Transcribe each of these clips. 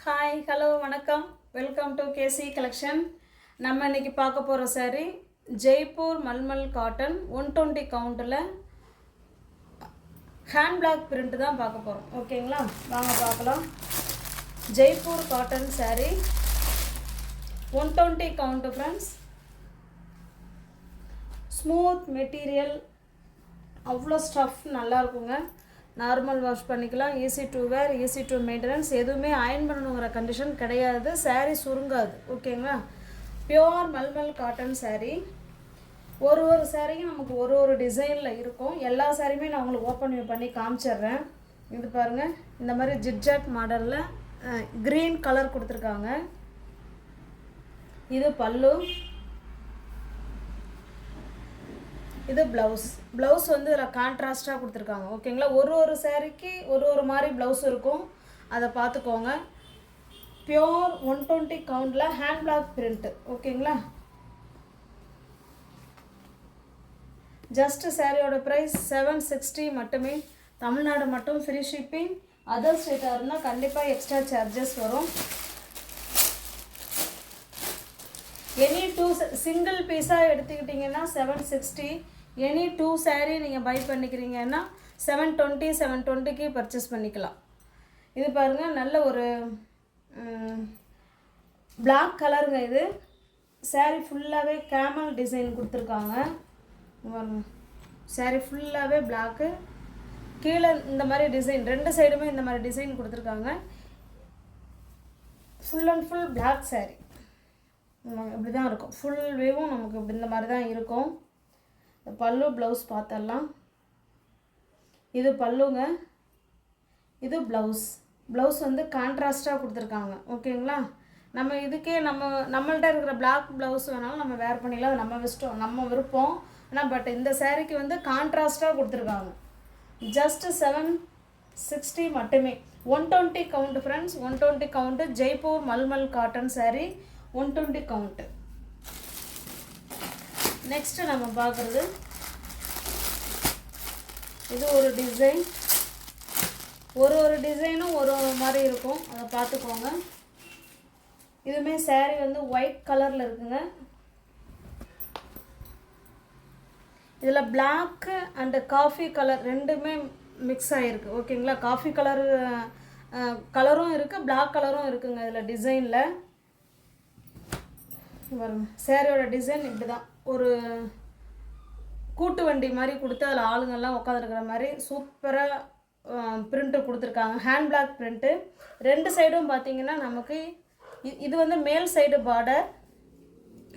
Hi hello வணக்கம் welcome to KC collection. நம்ம இன்றைக்கி பார்க்க போகிற சாரீ ஜெய்ப்பூர் மல்மல் காட்டன் 120 கவுண்டில் ஹேண்ட் பிளாக் பிரிண்ட் தான் பார்க்க போகிறோம். ஓகேங்களா, வாங்க பார்க்கலாம். Jaipur cotton sari 120 count friends. Smooth material, அவ்வளோ ஸ்டஃப் நல்லா இருக்குங்க. நார்மல் வாஷ் பண்ணிக்கலாம், easy to wear, easy to maintenance. எதுவுமே அயன் பண்ணணுங்கிற கண்டிஷன் கிடையாது. சாரீ சுருங்காது. ஓகேங்களா, பியோர் மல்மல் காட்டன் சாரீ. ஒரு சாரியும் நமக்கு ஒரு டிசைனில் இருக்கும். எல்லா சாரியுமே நான் உங்களுக்கு ஓப்பன் பண்ணி காமிச்சிட்றேன். இது பாருங்கள், இந்த மாதிரி ஜிட்ஜாட் மாடலில் க்ரீன் கலர் கொடுத்துருக்காங்க. இது பல்லு, இது ப்ளவுஸ் வந்து இதில் கான்ட்ராஸ்டாக கொடுத்துருக்காங்க. ஓகேங்களா, ஒரு சாரீக்கு ஒரு மாதிரி ப்ளவுஸ் இருக்கும், அதை பார்த்துக்கோங்க. பியோர் 120 கவுண்டில் ஹேண்ட் பிளாக் பிரிண்ட்டு. ஓகேங்களா, ஜஸ்ட் சாரியோட ப்ரைஸ் 760 மட்டுமே. தமிழ்நாடு மட்டும் ஃப்ரீ ஷிப்பிங். அதர் ஸ்டேட்டாக இருந்தால் கண்டிப்பாக எக்ஸ்ட்ரா சார்ஜஸ் வரும். எனி டூ சிங்கிள் பீஸாக எடுத்துக்கிட்டிங்கன்னா 760. எனி 2 சாரீ நீங்கள் பை பண்ணிக்கிறீங்கன்னா 720க்கு பர்ச்சேஸ் பண்ணிக்கலாம். இது பாருங்கள், நல்ல ஒரு பிளாக் கலருங்க. இது சாரீ ஃபுல்லாகவே கேமல் டிசைன் கொடுத்துருக்காங்க. சாரீ ஃபுல்லாகவே பிளாக்கு, கீழே இந்த மாதிரி டிசைன், 2 சைடுமே இந்த மாதிரி டிசைன் கொடுத்துருக்காங்க. Full and full black saree இப்படி தான் இருக்கும். ஃபுல் வேவும் நமக்கு இப்படி இந்த மாதிரி தான் இருக்கும். பல்லு ப்ளவுஸ் பார்த்தரலாம். இது பல்லுங்க, இது ப்ளவுஸ் வந்து கான்ட்ராஸ்டாக கொடுத்துருக்காங்க. ஓகேங்களா, நம்ம இதுக்கே நம்மள்ட்ட இருக்கிற பிளாக் ப்ளவுஸ் வேணாலும் நம்ம வேர் பண்ணிக்கலாம், அது நம்ம விருப்பம். ஆனால் பட் இந்த சாரீக்கு வந்து கான்ட்ராஸ்டாக கொடுத்துருக்காங்க. ஜஸ்ட் 760 மட்டுமே. 120 count friends, 120 count. Jaipur mulmul cotton sari 120 count. Next நம்ம பார்க்குறது இது ஒரு டிசைன். ஒரு டிசைனும் ஒரு மாதிரி இருக்கும், அதை பார்த்துக்கோங்க. இதுவுமே சாரீ வந்து ஒயிட் கலரில் இருக்குங்க. இதில் பிளாக்கு அண்டு காஃபி கலர் ரெண்டுமே மிக்ஸ் ஆகிருக்கு. ஓகேங்களா, காஃபி கலரும் இருக்குது, பிளாக் கலரும் இருக்குங்க இதில் டிசைனில். சாரியோட டிசைன் இப்படி தான், ஒரு கூட்டு வண்டி மாதிரி கொடுத்து அதில் ஆளுங்கள்லாம் உட்காந்துருக்கிற மாதிரி சூப்பராக பிரிண்ட்டு கொடுத்துருக்காங்க. Hand block print. 2 சைடும் பார்த்தீங்கன்னா நமக்கு இது வந்து மேல் சைடு பார்டர்.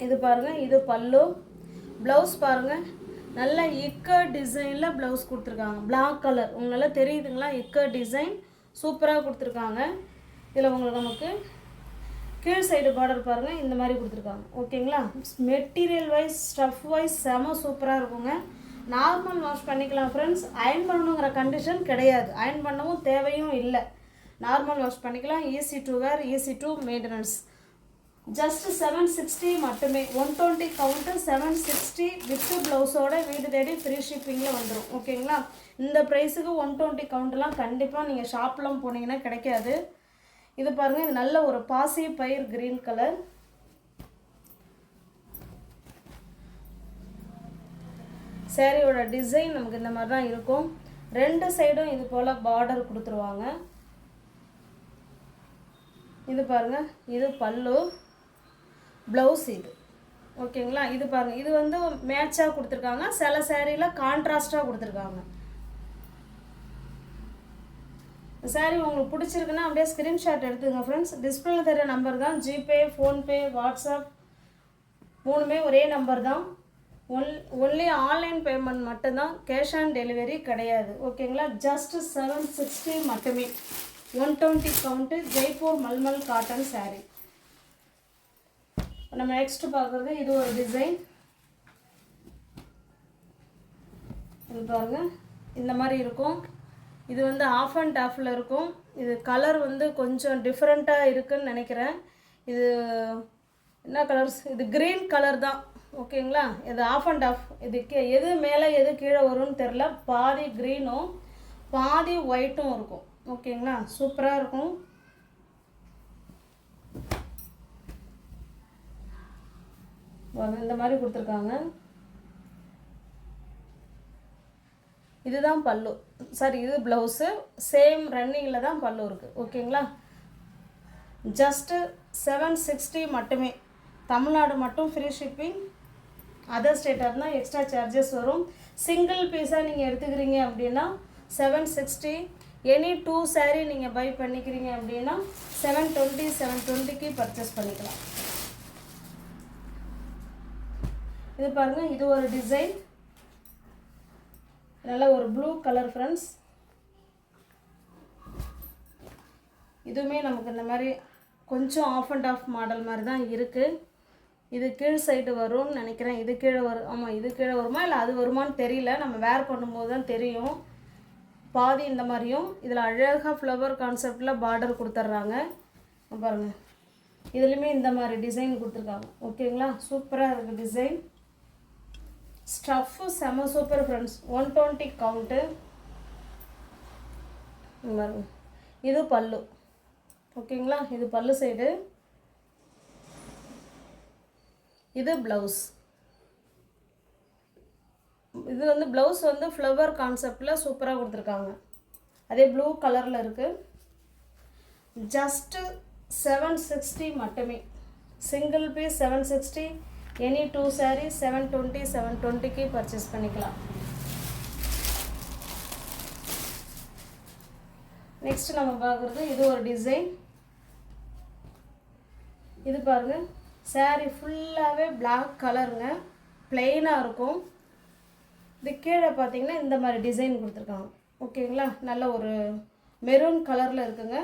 இது பாருங்கள், இது பல்லு. ப்ளவுஸ் பாருங்கள், நல்ல இக்கர் டிசைனில் ப்ளவுஸ் கொடுத்துருக்காங்க. பிளாக் கலர் உங்களால் தெரியுதுங்களா, இக்கர் டிசைன் சூப்பராக கொடுத்துருக்காங்க. இதில் உங்களுக்கு நமக்கு கீழ் சைடு பார்டர் பாருங்கள், இந்த மாதிரி கொடுத்துருக்காங்க. ஓகேங்களா, மெட்டீரியல் வைஸ் ஸ்டஃப் வைஸ் செம சூப்பராக இருக்குங்க. நார்மல் வாஷ் பண்ணிக்கலாம் ஃப்ரெண்ட்ஸ். அயன் பண்ணணுங்கிற கண்டிஷன் கிடையாது, அயன் பண்ணவும் தேவையும் இல்லை. நார்மல் வாஷ் பண்ணிக்கலாம், easy to wear, easy to maintenance. Just 760 மட்டுமே. 120 கவுண்ட்டு 760 வித்து ப்ளவுஸோட வீடு தேடி ஃப்ரீ ஷிப்பிங்கில் வந்துடும். ஓகேங்களா, இந்த ப்ரைஸுக்கு 120 கவுண்ட்லாம் கண்டிப்பாக நீங்கள் ஷாப்லாம் போனீங்கன்னா கிடைக்காது. இது பாருங்கள், இது நல்ல ஒரு பாசி பயிர் கிரீன் கலர். சாரியோட டிசைன் நமக்கு இந்த மாதிரி தான் இருக்கும். 2 சைடும் இது போல் பார்டர் கொடுத்துருவாங்க. இது பாருங்கள், இது பல்லு, ப்ளவுஸ் இது. ஓகேங்களா, இது பாருங்கள், இது வந்து மேட்சாக கொடுத்துருக்காங்க. சில சாரியில் கான்ட்ராஸ்டாக கொடுத்துருக்காங்க. சாரீ உங்களுக்கு பிடிச்சிருக்குன்னா அப்படியே ஸ்க்ரீன்ஷாட் எடுத்துங்க ஃப்ரெண்ட்ஸ். டிஸ்பிளேல தர நம்பர் தான். ஜிபே, ஃபோன்பே, வாட்ஸ்அப் 3மே ஒரே நம்பர் தான். ஒன்லி ஆன்லைன் பேமெண்ட் மட்டும்தான், கேஷ் ஆன் டெலிவரி கிடையாது. ஓகேங்களா, ஜஸ்ட் 760 மட்டுமே. 120 கவுண்ட்டு ஜெய்ப்பூர் மல்மல் காட்டன் சாரீ. நம்ம நெக்ஸ்ட் பார்க்குறது இது ஒரு டிசைன். இது பாருங்கள், இந்த மாதிரி இருக்கும். இது வந்து ஆஃப் அண்ட் ஆஃபில் இருக்கும். இது கலர் வந்து கொஞ்சம் டிஃப்ரெண்ட்டாக இருக்குதுன்னு நினைக்கிறேன். இது என்ன கலர்ஸ், இது க்ரீன் கலர் தான். ஓகேங்களா, இது ஆஃப் அண்ட் ஆஃப். இதுக்கு எது மேலே எது கீழே வரும்னு தெரில. பாதி க்ரீனும் பாதி ஒயிட்டும் இருக்கும். ஓகேங்களா, சூப்பராக இருக்கும். இந்த மாதிரி கொடுத்துருக்காங்க. இதுதான் பல்லு, சாரி இது ப்ளவுஸு. சேம் ரன்னிங்கில் தான் பல்லு இருக்குது. ஓகேங்களா. ஜஸ்ட்டு 760 மட்டுமே. தமிழ்நாடு மட்டும் ஃப்ரீ ஷிப்பிங். அதர் ஸ்டேட்டாக இருந்தால் எக்ஸ்ட்ரா சார்ஜஸ் வரும். சிங்கிள் பீஸாக நீங்கள் எடுத்துக்கிறீங்க அப்படின்னா 760. எனி 2 saree நீங்கள் பை பண்ணிக்கிறீங்க அப்படின்னா 720 பர்ச்சேஸ் பண்ணிக்கலாம். இது பாருங்கள், இது ஒரு டிசைன், நல்ல ஒரு ப்ளூ கலர் ஃப்ரெண்ட்ஸ். இதுவுமே நமக்கு இந்த மாதிரி கொஞ்சம் ஆஃப் அண்ட் ஆஃப் மாடல் மாதிரி தான் இருக்குது. இது கீழ் சைடு வரும்னு நினைக்கிறேன். இது கீழே வரும். ஆமாம், இது கீழே வருமா இல்லை அது வருமானு தெரியல. நம்ம வேர் பண்ணும்போது தான் தெரியும். பாதி இந்த மாதிரியும் இதில் அழகாக ஃப்ளவர் கான்செப்டில் பார்டர் கொடுத்துட்றாங்க பாருங்கள். இதுலேயுமே இந்த மாதிரி டிசைன் கொடுத்துருக்காங்க. ஓகேங்களா. சூப்பராக இருக்குது டிசைன். ஸ்டஃப்பு செம சூப்பர் ஃப்ரெண்ட்ஸ். 120 கவுண்ட்டு பாருங்கள். இது பல்லு. ஓகேங்களா. இது பல்லு சைடு. இது ப்ளவுஸ். இது வந்து ப்ளவுஸ் வந்து ஃப்ளவர் கான்செப்டில் சூப்பராக கொடுத்துருக்காங்க. அதே ப்ளூ கலரில் இருக்குது. ஜஸ்ட்டு 760 மட்டுமே. Single piece 760. Any 2 saree 720 purchase பண்ணிக்கலாம். நெக்ஸ்ட் நம்ம பார்க்குறது இது ஒரு டிசைன். இது பாருங்கள், saree ஃபுல்லாகவே பிளாக் கலருங்க, பிளெயினாக இருக்கும். இது கீழே பார்த்தீங்கன்னா இந்த மாதிரி டிசைன் கொடுத்துருக்காங்க. ஓகேங்களா. நல்ல ஒரு மெரூன் கலரில் இருக்குங்க.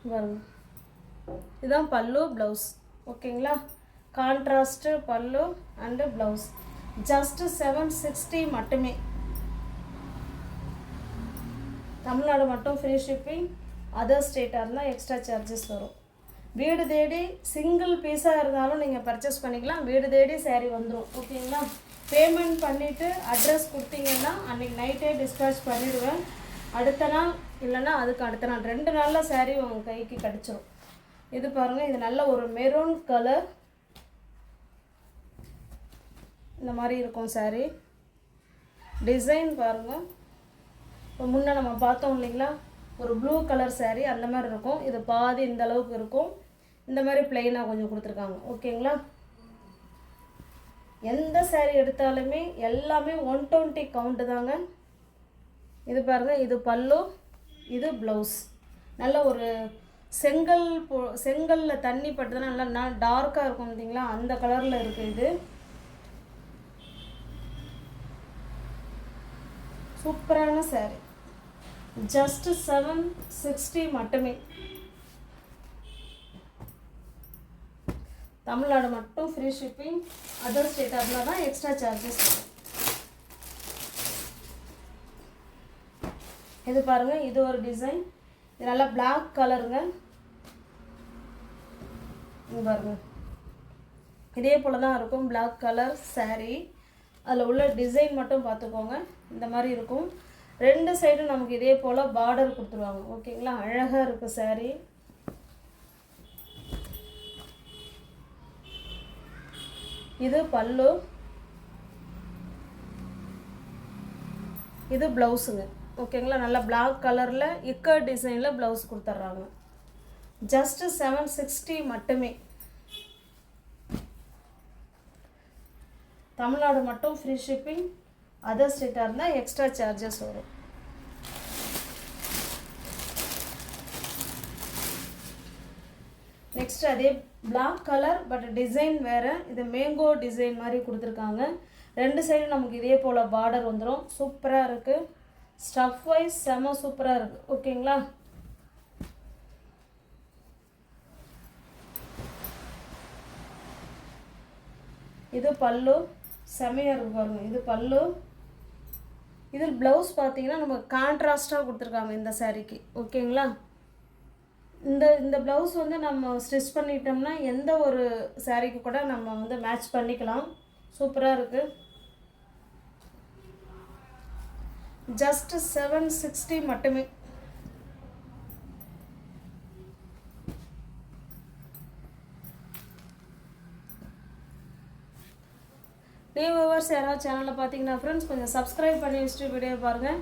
பாருங்க, இதுதான் பல்லு ப்ளவுஸ். ஓகேங்களா. கான்ட்ராஸ்ட்டு பல்லு அண்டு ப்ளவுஸ். ஜஸ்ட்டு 760 மட்டுமே. தமிழ்நாடு மட்டும் ஃப்ரீ ஷிப்பிங். அதர் ஸ்டேட்டாக இருந்தால் எக்ஸ்ட்ரா சார்ஜஸ் வரும். வீடு தேடி சிங்கிள் பீஸாக இருந்தாலும் நீங்கள் பர்ச்சேஸ் பண்ணிக்கலாம். வீடு தேடி saree வந்துடும். ஓகேங்களா. பேமெண்ட் பண்ணிவிட்டு அட்ரஸ் கொடுத்தீங்கன்னா அன்றைக்கி நைட்டே டிஸ்பேச் பண்ணிவிடுவேன். அடுத்த நாள் இல்லைன்னா அதுக்கு அடுத்த நாள் 2 நாளில் saree உங்கள் கைக்கு கிடச்சிரும். இது பாருங்கள், இது நல்ல ஒரு மெரூன் கலர். இந்த மாதிரி இருக்கும் saree. டிசைன் பாருங்கள். இப்போ முன்னே நம்ம பார்த்தோம் இல்லைங்களா, ஒரு ப்ளூ கலர் saree அந்த மாதிரி இருக்கும். இது பாதி இந்த அளவுக்கு இருக்கும். இந்த மாதிரி பிளெயினாக கொஞ்சம் கொடுத்துருக்காங்க. ஓகேங்களா. எந்த saree எடுத்தாலுமே எல்லாமே 120 கவுண்ட்டு தாங்க. இது பாருங்கள், இது பல்லு, இது ப்ளவுஸ். நல்ல ஒரு செங்கல்ல தண்ணி பட்டுதுன்னா நல்லா டார்க்காக இருக்கும் பார்த்தீங்களா, அந்த கலரில் இருக்குது. இது சூப்பரான saree. ஜஸ்ட் 760 மட்டுமே. தமிழ்நாடு மட்டும் ஃப்ரீ ஷிப்பிங். அதர் ஸ்டேட் அப்படின்னா தான் எக்ஸ்ட்ரா சார்ஜஸ் வரும். இது பாருங்கள், இது ஒரு டிசைன். இது நல்லா பிளாக் கலருங்க. இது பாருங்கள், இதே போல் தான் இருக்கும். Black colour saree. அதில் உள்ள டிசைன் மட்டும் பார்த்துக்கோங்க. இந்த மாதிரி இருக்கும். 2 சைடும் நமக்கு இதே போல் பார்டர் கொடுத்துருவாங்க. ஓகேங்களா. அழகாக இருக்குது saree. இது பல்லு, இது ப்ளவுஸுங்க. ஓகேங்களா. நல்லா பிளாக் கலரில் இக்கர் டிசைனில் ப்ளவுஸ் கொடுத்துட்றாங்க. ஜஸ்ட்டு 760 மட்டுமே. தமிழ்நாடு மட்டும் ஃப்ரீ ஷிப்பிங். அதர் ஸ்டேட்டாக இருந்தால் எக்ஸ்ட்ரா சார்ஜஸ் வரும். நெக்ஸ்ட் அதே பிளாக் கலர் பட் டிசைன் வேறு. இது மேங்கோ டிசைன் மாதிரி கொடுத்துருக்காங்க. 2 சைடும் நமக்கு இதே போல் பார்டர் வந்துடும். சூப்பராக இருக்குது. ஸ்டஃப் வைஸ் செம சூப்பராக இருக்குது. ஓகேங்களா. இது பல்லு, செமையாக இருக்குது பாருங்கள். இது பல்லு. இதில் ப்ளவுஸ் பார்த்தீங்கன்னா நம்ம கான்ட்ராஸ்டாக கொடுத்துருக்காங்க இந்த சாரீக்கு. ஓகேங்களா. இந்த ப்ளவுஸ் வந்து நம்ம ஸ்டிச் பண்ணிட்டோம்னா எந்த ஒரு சாரீக்கு கூட நம்ம வந்து மேட்ச் பண்ணிக்கலாம். சூப்பராக இருக்குது. ஜஸ்ட் 760 மட்டுமே. நியூ வியூவர்ஸ் யாராவது சேனலில் பார்த்தீங்கன்னா ஃப்ரெண்ட்ஸ் கொஞ்சம் சப்ஸ்கிரைப் பண்ணி வச்சுட்டு வீடியோ பாருங்கள்.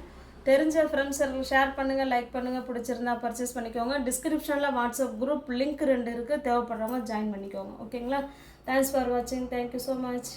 தெரிஞ்ச ஃப்ரெண்ட்ஸ் ஷேர் பண்ணுங்கள், லைக் பண்ணுங்கள், பிடிச்சிருந்தா பர்ச்சேஸ் பண்ணிக்கோங்க. டிஸ்கிரிப்ஷனில் வாட்ஸ்அப் குரூப் லிங்க் 2 இருக்குது, தேவைப்படுறவங்க ஜாயின் பண்ணிக்கோங்க. ஓகேங்களா? தேங்க்ஸ் ஃபார் வாட்சிங். Thank you so much.